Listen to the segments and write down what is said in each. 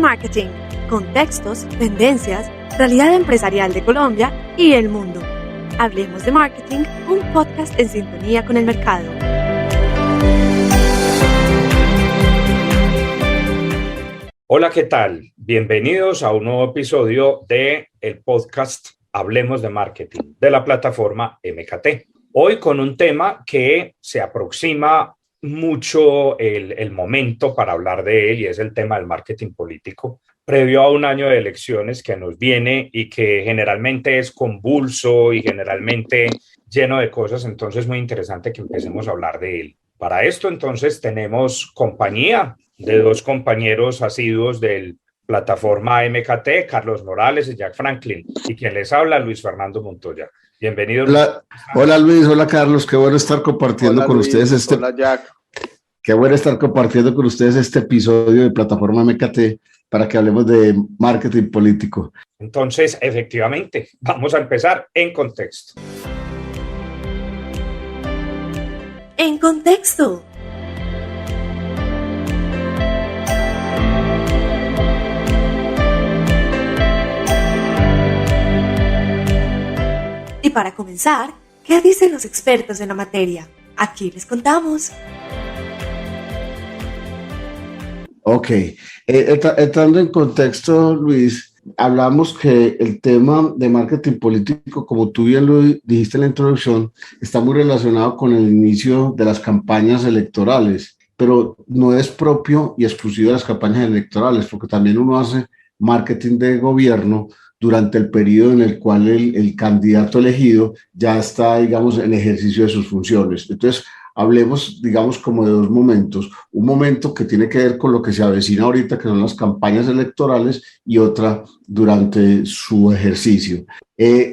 marketing, contextos, tendencias, realidad empresarial de Colombia y el mundo. Hablemos de Marketing, un podcast en sintonía con el mercado. Hola, ¿qué tal? Bienvenidos a un nuevo episodio de el podcast Hablemos de Marketing de la plataforma MKT. Hoy con un tema que se aproxima mucho el momento para hablar de él, y es el tema del marketing político, previo a un año de elecciones que nos viene y que generalmente es convulso y generalmente lleno de cosas. Entonces es muy interesante que empecemos a hablar de él. Para esto entonces tenemos compañía de dos compañeros asiduos del plataforma MKT, Carlos Morales y Jack Franklin, y quien les habla, Luis Fernando Montoya. Bienvenidos. Hola Luis, hola Carlos, qué bueno estar compartiendo con ustedes Hola Jack. Qué bueno estar compartiendo con ustedes este episodio de plataforma MKT para que hablemos de marketing político. Entonces, efectivamente, vamos a empezar en contexto. En contexto. Y para comenzar, ¿qué dicen los expertos en la materia? Aquí les contamos. Ok, entrando en contexto, Luis, hablamos que el tema de marketing político, como tú bien lo dijiste en la introducción, está muy relacionado con el inicio de las campañas electorales, pero no es propio y exclusivo de las campañas electorales, porque también uno hace marketing de gobierno durante el periodo en el cual el candidato elegido ya está, digamos, en ejercicio de sus funciones. Entonces, hablemos, digamos, como de dos momentos. Un momento que tiene que ver con lo que se avecina ahorita, que son las campañas electorales, y otra durante su ejercicio.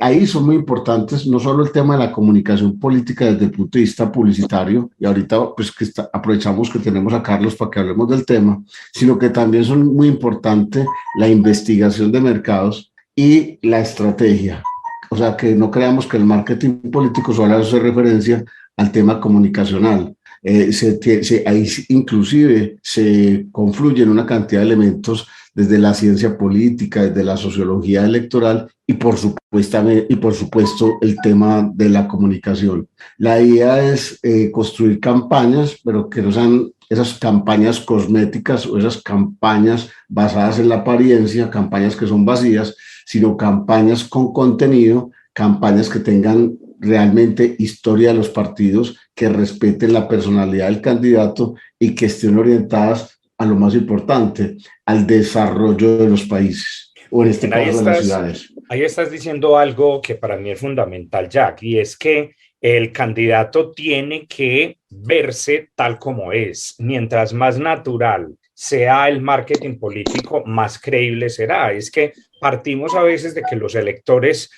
Ahí son muy importantes no solo el tema de la comunicación política desde el punto de vista publicitario, y ahorita pues aprovechamos que tenemos a Carlos para que hablemos del tema, sino que también son muy importantes la investigación de mercados y la estrategia. O sea, que no creamos que el marketing político solo hace referencia al tema comunicacional. Ahí inclusive se confluyen una cantidad de elementos desde la ciencia política, desde la sociología electoral y por supuesto el tema de la comunicación. La idea es construir campañas, pero que no sean esas campañas cosméticas o esas campañas basadas en la apariencia, campañas que son vacías, sino campañas con contenido, campañas que tengan realmente historia de los partidos, que respeten la personalidad del candidato y que estén orientadas a lo más importante, al desarrollo de los países, o en este caso de las ciudades. Ahí estás diciendo algo que para mí es fundamental, Jack, y es que el candidato tiene que verse tal como es. Mientras más natural sea el marketing político, más creíble será. Es que partimos a veces de que los electores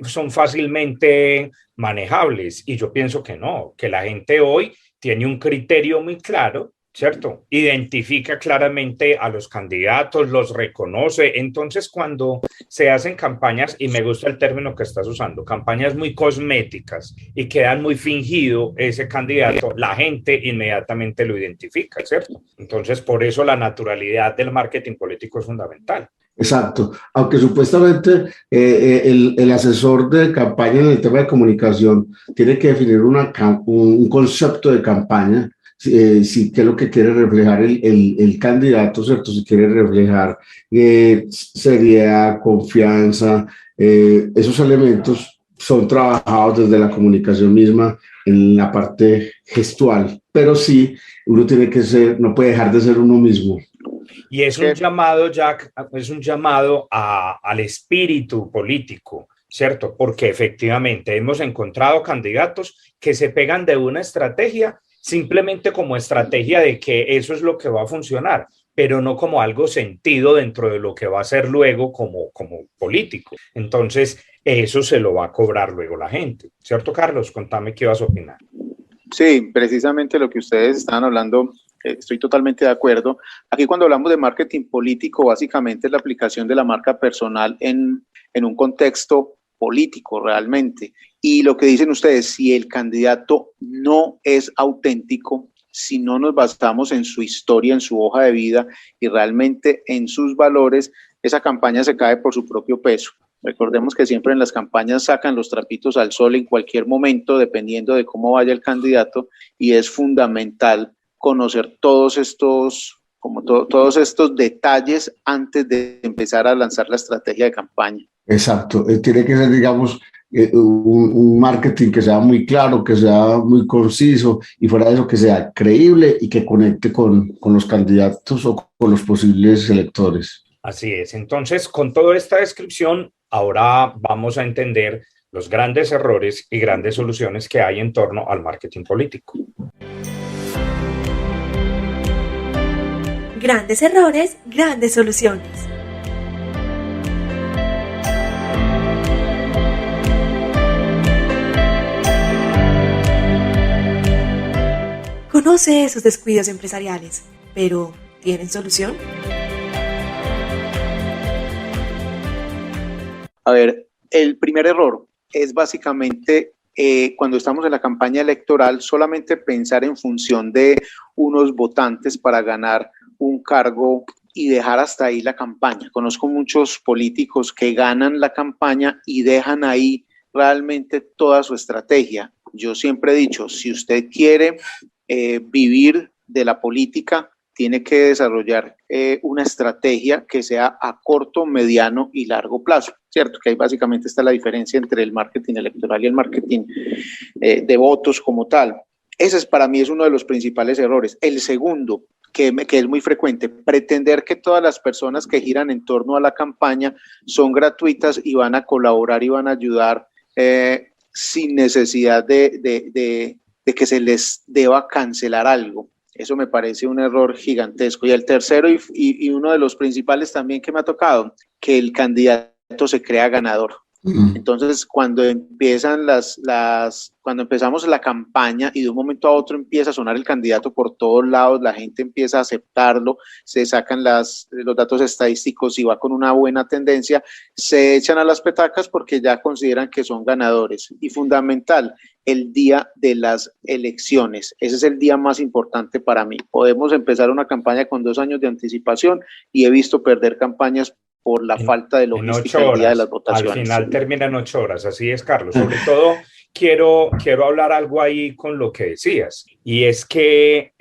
son fácilmente manejables, y yo pienso que no, que la gente hoy tiene un criterio muy claro, ¿cierto? Identifica claramente a los candidatos, los reconoce. Entonces, cuando se hacen campañas, y me gusta el término que estás usando, campañas muy cosméticas y quedan muy fingido ese candidato, la gente inmediatamente lo identifica, ¿cierto? Entonces, por eso la naturalidad del marketing político es fundamental. Exacto, aunque supuestamente el asesor de campaña en el tema de comunicación tiene que definir un concepto de campaña, si qué es lo que quiere reflejar el candidato, ¿cierto? Si quiere reflejar seriedad, confianza, esos elementos son trabajados desde la comunicación misma en la parte gestual, pero sí, uno tiene que no puede dejar de ser uno mismo. Y es un llamado, Jack, es un llamado al espíritu político, ¿cierto? Porque efectivamente hemos encontrado candidatos que se pegan de una estrategia simplemente como estrategia de que eso es lo que va a funcionar, pero no como algo sentido dentro de lo que va a ser luego como político. Entonces, eso se lo va a cobrar luego la gente, ¿cierto, Carlos? Contame qué vas a opinar. Sí, precisamente lo que ustedes estaban hablando, estoy totalmente de acuerdo. Aquí cuando hablamos de marketing político, básicamente es la aplicación de la marca personal en un contexto político realmente. Y lo que dicen ustedes, si el candidato no es auténtico, si no nos basamos en su historia, en su hoja de vida y realmente en sus valores, esa campaña se cae por su propio peso. Recordemos que siempre en las campañas sacan los trapitos al sol en cualquier momento, dependiendo de cómo vaya el candidato, y es fundamental conocer todos estos detalles antes de empezar a lanzar la estrategia de campaña. Exacto, tiene que ser, digamos, un marketing que sea muy claro, que sea muy conciso y fuera de eso que sea creíble y que conecte con los candidatos o con los posibles electores. Así es. Entonces, con toda esta descripción, ahora vamos a entender los grandes errores y grandes soluciones que hay en torno al marketing político. Grandes errores, grandes soluciones. Conoce esos descuidos empresariales, pero ¿tienen solución? A ver, el primer error es básicamente cuando estamos en la campaña electoral solamente pensar en función de unos votantes para ganar un cargo y dejar hasta ahí la campaña. Conozco muchos políticos que ganan la campaña y dejan ahí realmente toda su estrategia. Yo siempre he dicho, si usted quiere vivir de la política, tiene que desarrollar una estrategia que sea a corto, mediano y largo plazo, ¿cierto? Que ahí básicamente está la diferencia entre el marketing electoral y el marketing de votos como tal. Ese para mí es uno de los principales errores. El segundo, que es muy frecuente, pretender que todas las personas que giran en torno a la campaña son gratuitas y van a colaborar y van a ayudar sin necesidad de que se les deba cancelar algo. Eso me parece un error gigantesco. Y el tercero y uno de los principales también que me ha tocado, que el candidato se crea ganador. Entonces, cuando empezamos la campaña y de un momento a otro empieza a sonar el candidato por todos lados, la gente empieza a aceptarlo, se sacan los datos estadísticos y va con una buena tendencia, se echan a las petacas porque ya consideran que son ganadores. Y fundamental, el día de las elecciones. Ese es el día más importante para mí. Podemos empezar una campaña con 2 años de anticipación y he visto perder campañas por la falta de logística el día de las votaciones. Al final termina en 8 horas, así es, Carlos. Sobre todo, quiero hablar algo ahí con lo que decías, y es que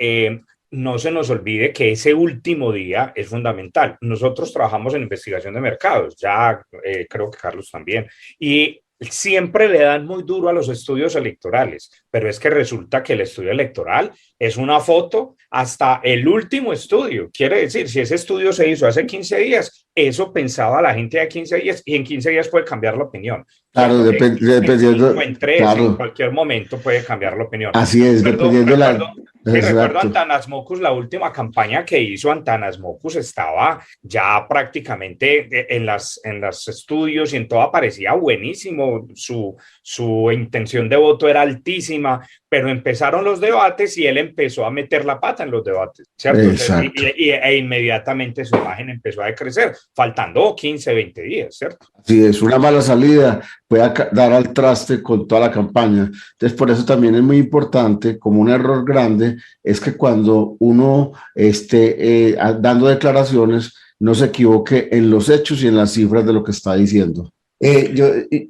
no se nos olvide que ese último día es fundamental. Nosotros trabajamos en investigación de mercados, ya creo que Carlos también, y siempre le dan muy duro a los estudios electorales, pero es que resulta que el estudio electoral es una foto hasta el último estudio. Quiere decir, si ese estudio se hizo hace 15 días, eso pensaba la gente de 15 días y en 15 días puede cambiar la opinión. Claro, dependiendo. En 3, claro. En cualquier momento puede cambiar la opinión. Así es, dependiendo la... Recuerdo Antanas Mockus, la última campaña que hizo Antanas Mockus estaba ya prácticamente en los estudios y en todo parecía buenísimo, su intención de voto era altísima, pero empezaron los debates y él empezó a meter la pata en los debates, ¿cierto? E inmediatamente su imagen empezó a decrecer, faltando 15, 20 días, ¿cierto? Sí, es una mala salida, puede dar al traste con toda la campaña. Entonces, por eso también es muy importante, como un error grande, es que cuando uno esté dando declaraciones, no se equivoque en los hechos y en las cifras de lo que está diciendo.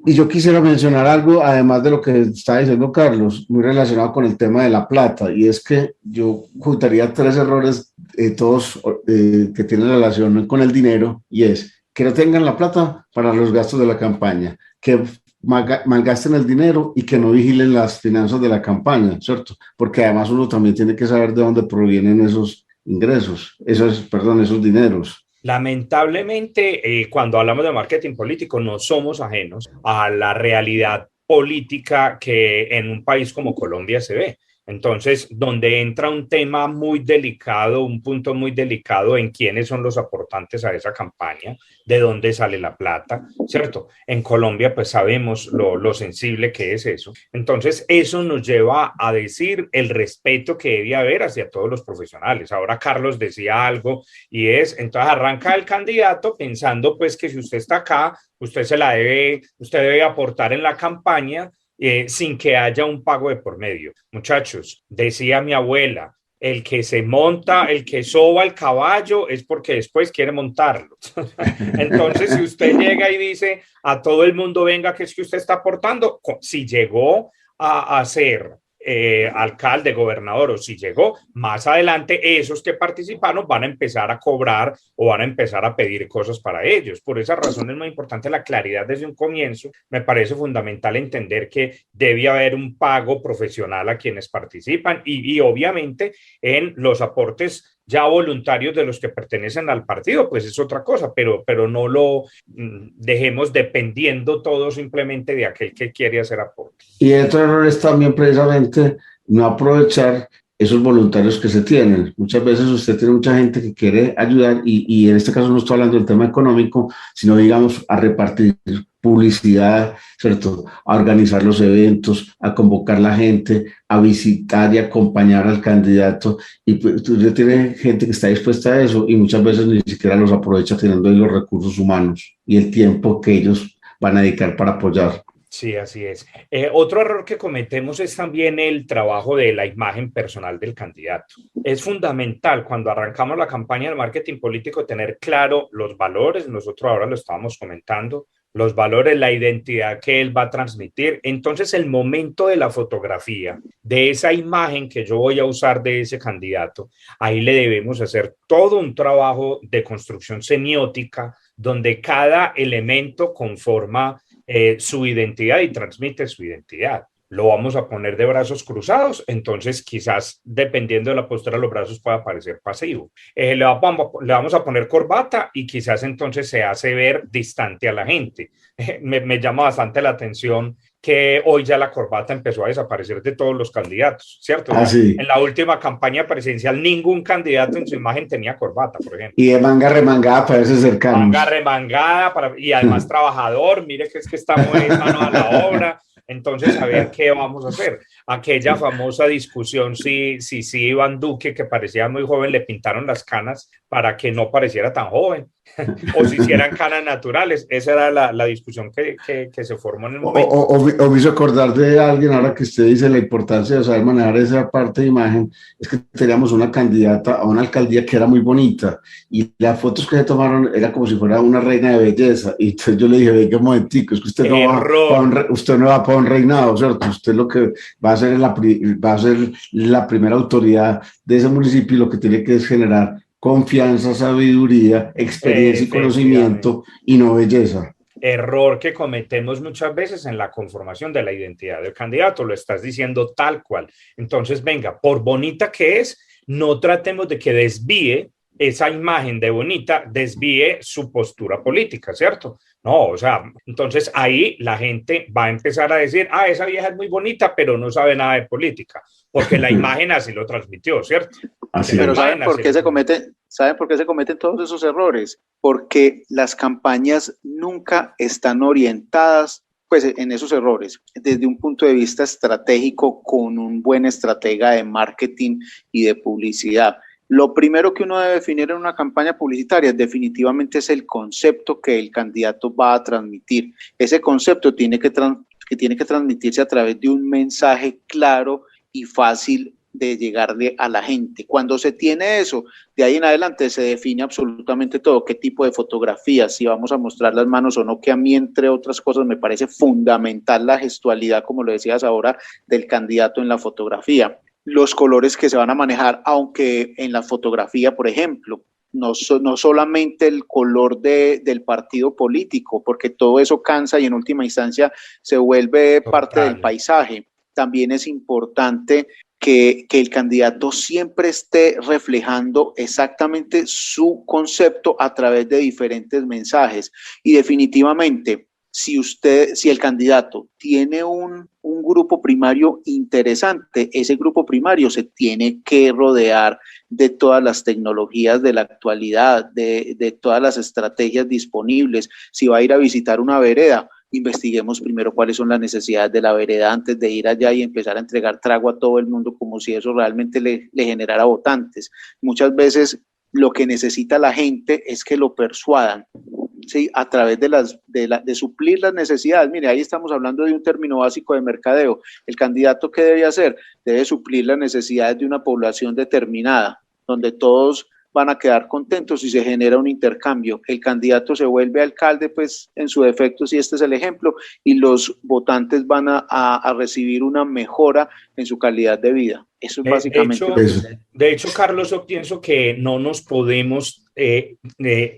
Yo quisiera mencionar algo, además de lo que está diciendo Carlos, muy relacionado con el tema de la plata, y es que yo juntaría 3 errores, todos que tienen relación con el dinero, y es que no tengan la plata para los gastos de la campaña, que malgasten el dinero y que no vigilen las finanzas de la campaña, ¿cierto? Porque además uno también tiene que saber de dónde provienen esos ingresos, esos dineros. Lamentablemente, cuando hablamos de marketing político, no somos ajenos a la realidad política que en un país como Colombia se ve. Entonces, donde entra un tema muy delicado, un punto muy delicado en quiénes son los aportantes a esa campaña, de dónde sale la plata, ¿cierto? En Colombia, pues sabemos lo sensible que es eso. Entonces, eso nos lleva a decir el respeto que debe haber hacia todos los profesionales. Ahora Carlos decía algo y entonces arranca el candidato pensando pues que si usted está acá, usted debe aportar en la campaña, sin que haya un pago de por medio. Muchachos, decía mi abuela, el que se monta, el que soba el caballo es porque después quiere montarlo. Entonces, si usted llega y dice a todo el mundo, venga, que es que usted está aportando, si llegó a ser alcalde, gobernador, o si llegó más adelante, esos que participaron van a empezar a cobrar o van a empezar a pedir cosas para ellos. Por esa razón es muy importante la claridad desde un comienzo. Me parece fundamental entender que debe haber un pago profesional a quienes participan y obviamente en los aportes ya voluntarios de los que pertenecen al partido, pues es otra cosa, pero no lo dejemos dependiendo todo simplemente de aquel que quiere hacer aporte. Y otro error es también precisamente no aprovechar esos voluntarios que se tienen. Muchas veces usted tiene mucha gente que quiere ayudar y en este caso no estoy hablando del tema económico, sino digamos a repartir publicidad, ¿cierto? A organizar los eventos, a convocar la gente, a visitar y acompañar al candidato. Y pues usted tiene gente que está dispuesta a eso y muchas veces ni siquiera los aprovecha teniendo ahí los recursos humanos y el tiempo que ellos van a dedicar para apoyar. Sí, así es. Otro error que cometemos es también el trabajo de la imagen personal del candidato. Es fundamental cuando arrancamos la campaña de marketing político tener claro los valores, nosotros ahora lo estábamos comentando, los valores, la identidad que él va a transmitir. Entonces, el momento de la fotografía, de esa imagen que yo voy a usar de ese candidato, ahí le debemos hacer todo un trabajo de construcción semiótica donde cada elemento conforma su identidad y transmite su identidad. Lo vamos a poner de brazos cruzados, entonces quizás dependiendo de la postura de los brazos pueda parecer pasivo. Le vamos a poner corbata y quizás entonces se hace ver distante a la gente. Me llama bastante la atención que hoy ya la corbata empezó a desaparecer de todos los candidatos, ¿cierto? Sí. En la última campaña presidencial ningún candidato en su imagen tenía corbata, por ejemplo. Y de manga remangada para ese cercano. Manga remangada y además trabajador, mire que es que está muy mano a la obra. Entonces, a ver qué vamos a hacer. Aquella famosa discusión, si Iván Duque, que parecía muy joven, le pintaron las canas para que no pareciera tan joven, o si hicieran canas naturales. Esa era la discusión que se formó en el momento. O me hizo acordar de alguien, ahora que usted dice la importancia de saber manejar esa parte de imagen, es que teníamos una candidata a una alcaldía que era muy bonita, y las fotos que se tomaron era como si fuera una reina de belleza, y entonces yo le dije, venga un momentico, es que usted no va para un reinado, ¿cierto? Usted lo que va a hacer va a ser la primera autoridad de ese municipio y lo que tiene que es generar confianza, sabiduría, experiencia y conocimiento y no belleza. Error que cometemos muchas veces en la conformación de la identidad del candidato, lo estás diciendo tal cual. Entonces, venga, por bonita que es, no tratemos de que desvíe esa imagen de bonita, desvíe su postura política, ¿cierto? No, o sea, entonces ahí la gente va a empezar a decir, esa vieja es muy bonita, pero no sabe nada de política, porque la imagen así lo transmitió, ¿cierto? Pero ¿saben por qué se cometen todos esos errores? Porque las campañas nunca están orientadas pues en esos errores desde un punto de vista estratégico con un buen estratega de marketing y de publicidad. Lo primero que uno debe definir en una campaña publicitaria definitivamente es el concepto que el candidato va a transmitir. Ese concepto tiene que transmitirse a través de un mensaje claro y fácil de llegarle a la gente. Cuando se tiene eso, de ahí en adelante se define absolutamente todo, qué tipo de fotografías, si vamos a mostrar las manos o no, que a mí, entre otras cosas, me parece fundamental la gestualidad, como lo decías ahora, del candidato en la fotografía. Los colores que se van a manejar, aunque en la fotografía, por ejemplo, no solamente el color del partido político, porque todo eso cansa y en última instancia se vuelve parte del paisaje. También es importante que el candidato siempre esté reflejando exactamente su concepto a través de diferentes mensajes. Y definitivamente, si el candidato tiene un grupo primario interesante, ese grupo primario se tiene que rodear de todas las tecnologías de la actualidad, de todas las estrategias disponibles. Si va a ir a visitar una vereda, investiguemos primero cuáles son las necesidades de la vereda antes de ir allá y empezar a entregar trago a todo el mundo como si eso realmente le generara votantes. Muchas veces lo que necesita la gente es que lo persuadan. ¿sí? A través de suplir las necesidades. Mire, ahí estamos hablando de un término básico de mercadeo. El candidato, ¿qué debe hacer? Debe suplir las necesidades de una población determinada, donde todos van a quedar contentos y se genera un intercambio. El candidato se vuelve alcalde, pues en su defecto, si este es el ejemplo, y los votantes van a recibir una mejora en su calidad de vida. Eso es básicamente lo que es. De hecho, Carlos, yo pienso que no nos podemos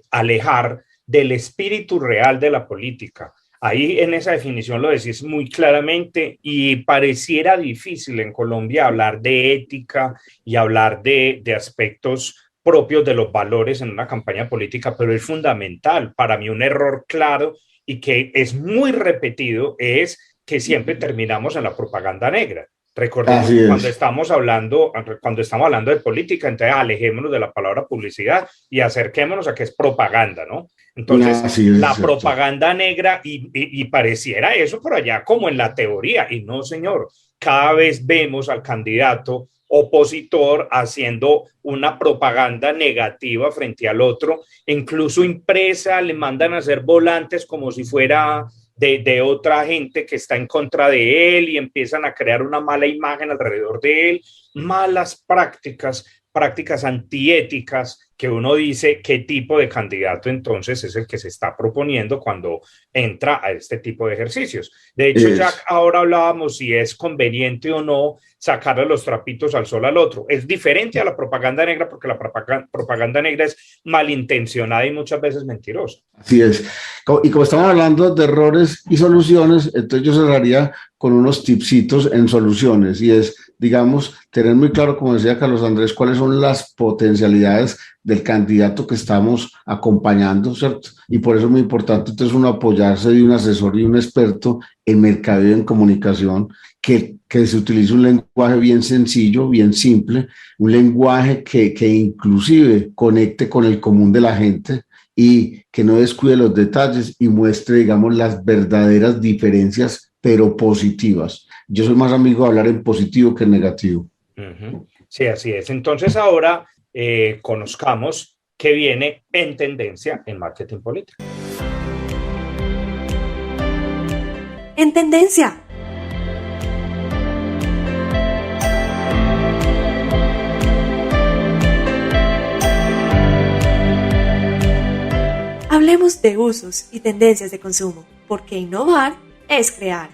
alejar del espíritu real de la política. Ahí en esa definición lo decís muy claramente y pareciera difícil en Colombia hablar de ética y hablar de aspectos propios de los valores en una campaña política, pero es fundamental. Para mí un error claro y que es muy repetido es que siempre terminamos en la propaganda negra. Recordemos que cuando estamos hablando de política, entonces alejémonos de la palabra publicidad y acerquémonos a que es propaganda, ¿no? Entonces, la propaganda negra y pareciera eso por allá como en la teoría, y no, señor, cada vez vemos al candidato opositor haciendo una propaganda negativa frente al otro, incluso impresa, le mandan a hacer volantes como si fuera de otra gente que está en contra de él y empiezan a crear una mala imagen alrededor de él, malas prácticas antiéticas que uno dice qué tipo de candidato entonces es el que se está proponiendo cuando entra a este tipo de ejercicios. De hecho, Jack, ahora hablábamos si es conveniente o no sacarle los trapitos al sol al otro. Es diferente a la propaganda negra porque la propaganda negra es malintencionada y muchas veces mentirosa. Así es. Y como estamos hablando de errores y soluciones, entonces yo cerraría con unos tipsitos en soluciones y es, digamos, tener muy claro, como decía Carlos Andrés, cuáles son las potencialidades del candidato que estamos acompañando, ¿cierto? Y por eso es muy importante entonces uno apoyarse de un asesor y un experto en mercadeo y en comunicación que se utilice un lenguaje bien sencillo, bien simple, un lenguaje que inclusive conecte con el común de la gente y que no descuide los detalles y muestre, digamos, las verdaderas diferencias, pero positivas. Yo soy más amigo de hablar en positivo que en negativo. Sí, así es. Entonces ahora conozcamos qué viene en tendencia en marketing político. En tendencia. Hablemos de usos y tendencias de consumo, porque innovar es crear.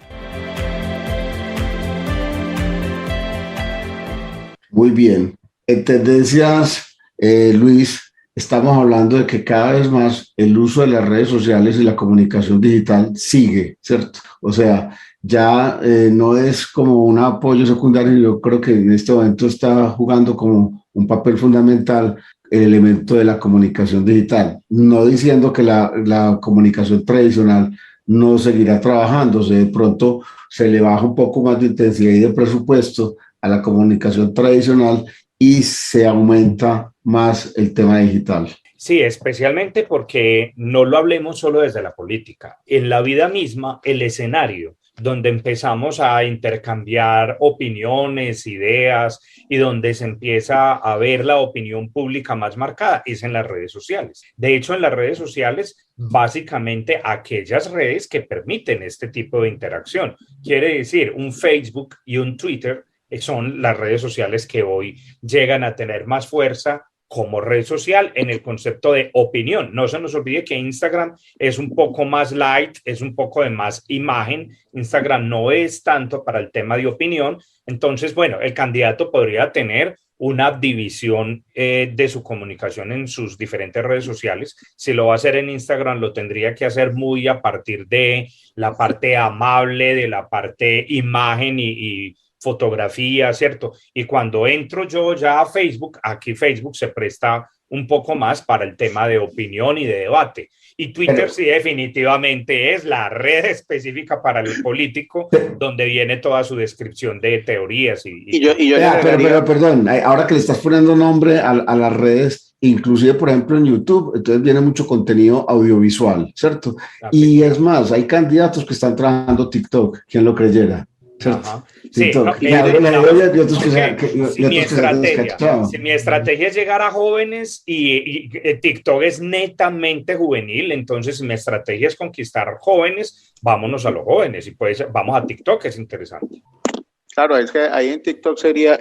Muy bien. En tendencias, Luis, estamos hablando de que cada vez más el uso de las redes sociales y la comunicación digital sigue, ¿cierto? O sea, ya no es como un apoyo secundario, yo creo que en este momento está jugando como un papel fundamental el elemento de la comunicación digital. No diciendo que la comunicación tradicional no seguirá trabajándose, de pronto se le baja un poco más de intensidad y de presupuesto a la comunicación tradicional y se aumenta más el tema digital. Sí, especialmente porque no lo hablemos solo desde la política. En la vida misma, el escenario donde empezamos a intercambiar opiniones, ideas y donde se empieza a ver la opinión pública más marcada es en las redes sociales. De hecho, en las redes sociales, básicamente aquellas redes que permiten este tipo de interacción. Quiere decir, un Facebook y un Twitter son las redes sociales que hoy llegan a tener más fuerza como red social en el concepto de opinión. No se nos olvide que Instagram es un poco más light, es un poco de más imagen. Instagram no es tanto para el tema de opinión. Entonces, bueno, el candidato podría tener una división de su comunicación en sus diferentes redes sociales. Si lo va a hacer en Instagram, lo tendría que hacer muy a partir de la parte amable, de la parte imagen y fotografía, ¿cierto? Y cuando entro yo ya a Facebook, aquí Facebook se presta un poco más para el tema de opinión y de debate. Y Twitter sí definitivamente es la red específica para el político, donde viene toda su descripción de teorías. Pero perdón, ahora que le estás poniendo nombre a las redes, inclusive por ejemplo en YouTube, entonces viene mucho contenido audiovisual, ¿cierto? Y es más, hay candidatos que están trabajando TikTok, ¿quién lo creyera? Ajá. Sí, No, y otros si mi estrategia es llegar a jóvenes y TikTok es netamente juvenil, entonces si mi estrategia es conquistar jóvenes, vámonos a los jóvenes y pues vamos a TikTok, que es interesante. Claro, es que ahí en TikTok sería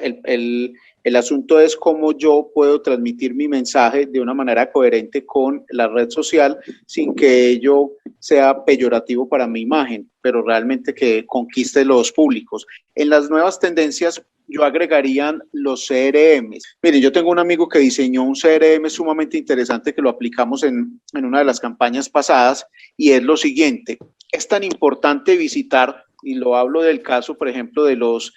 el asunto es cómo yo puedo transmitir mi mensaje de una manera coherente con la red social sin que ello sea peyorativo para mi imagen, pero realmente que conquiste los públicos. En las nuevas tendencias yo agregaría los CRMs. Miren, yo tengo un amigo que diseñó un CRM sumamente interesante que lo aplicamos en una de las campañas pasadas y es lo siguiente, es tan importante visitar, y lo hablo del caso, por ejemplo, de los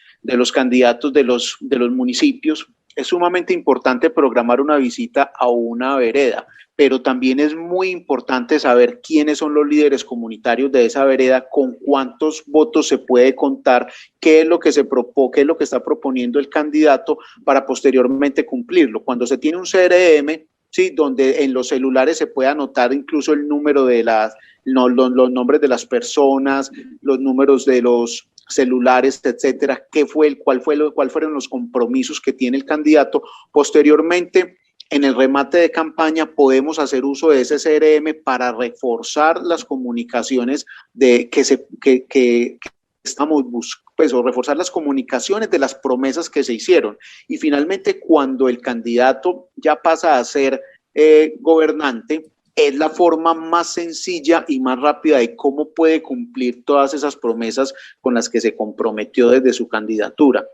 candidatos de los municipios, es sumamente importante programar una visita a una vereda, pero también es muy importante saber quiénes son los líderes comunitarios de esa vereda, con cuántos votos se puede contar, qué es lo que qué es lo que está proponiendo el candidato para posteriormente cumplirlo. Cuando se tiene un CRM, sí, donde en los celulares se puede anotar incluso el número de los nombres de las personas, los números de los celulares, etcétera, cuál fueron los compromisos que tiene el candidato. Posteriormente, en el remate de campaña podemos hacer uso de ese CRM para reforzar las comunicaciones que estamos buscando, pues, o reforzar las comunicaciones de las promesas que se hicieron. Y finalmente, cuando el candidato ya pasa a ser gobernante, es la forma más sencilla y más rápida de cómo puede cumplir todas esas promesas con las que se comprometió desde su candidatura.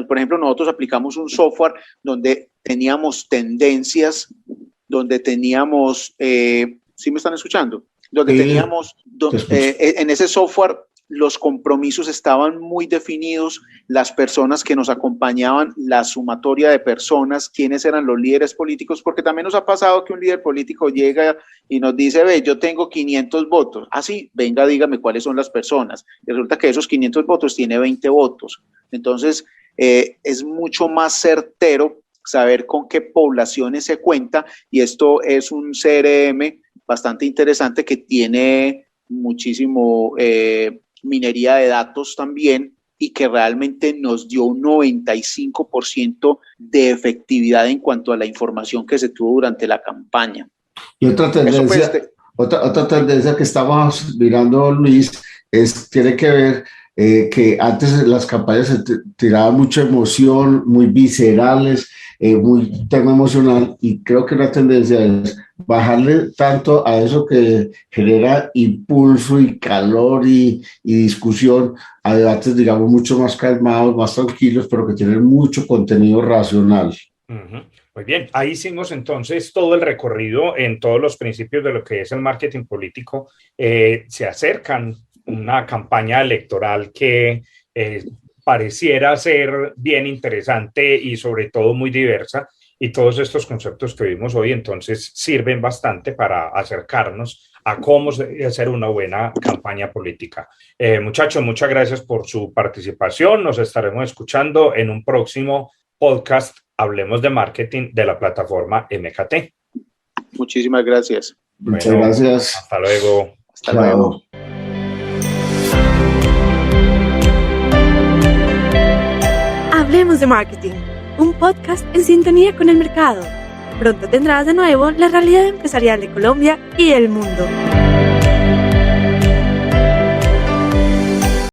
Por ejemplo, nosotros aplicamos un software donde teníamos tendencias, donde teníamos, ¿sí me están escuchando? Donde teníamos, en ese software los compromisos estaban muy definidos, las personas que nos acompañaban, la sumatoria de personas, quiénes eran los líderes políticos, porque también nos ha pasado que un líder político llega y nos dice, ve, yo tengo 500 votos. Ah, sí, venga, dígame cuáles son las personas. Y resulta que esos 500 votos tiene 20 votos. Entonces, es mucho más certero saber con qué poblaciones se cuenta, y esto es un CRM bastante interesante que tiene muchísimo minería de datos también, y que realmente nos dio un 95% de efectividad en cuanto a la información que se tuvo durante la campaña. Y otra tendencia, otra tendencia que estamos mirando, Luis, tiene que ver que antes las campañas se tiraban mucha emoción, muy viscerales, muy tema emocional, y creo que la tendencia es bajarle tanto a eso que genera impulso y calor y discusión, a debates, digamos, mucho más calmados, más tranquilos, pero que tienen mucho contenido racional. Uh-huh. Muy bien, ahí hicimos entonces todo el recorrido en todos los principios de lo que es el marketing político. Se acercan una campaña electoral que pareciera ser bien interesante y sobre todo muy diversa, y todos estos conceptos que vimos hoy entonces sirven bastante para acercarnos a cómo hacer una buena campaña política. Muchachos, muchas gracias por su participación. Nos estaremos escuchando en un próximo podcast Hablemos de Marketing de la plataforma MKT. Muchísimas gracias. Muchas gracias. Hasta luego. Hasta luego. Hablemos de Marketing, un podcast en sintonía con el mercado. Pronto tendrás de nuevo la realidad empresarial de Colombia y el mundo.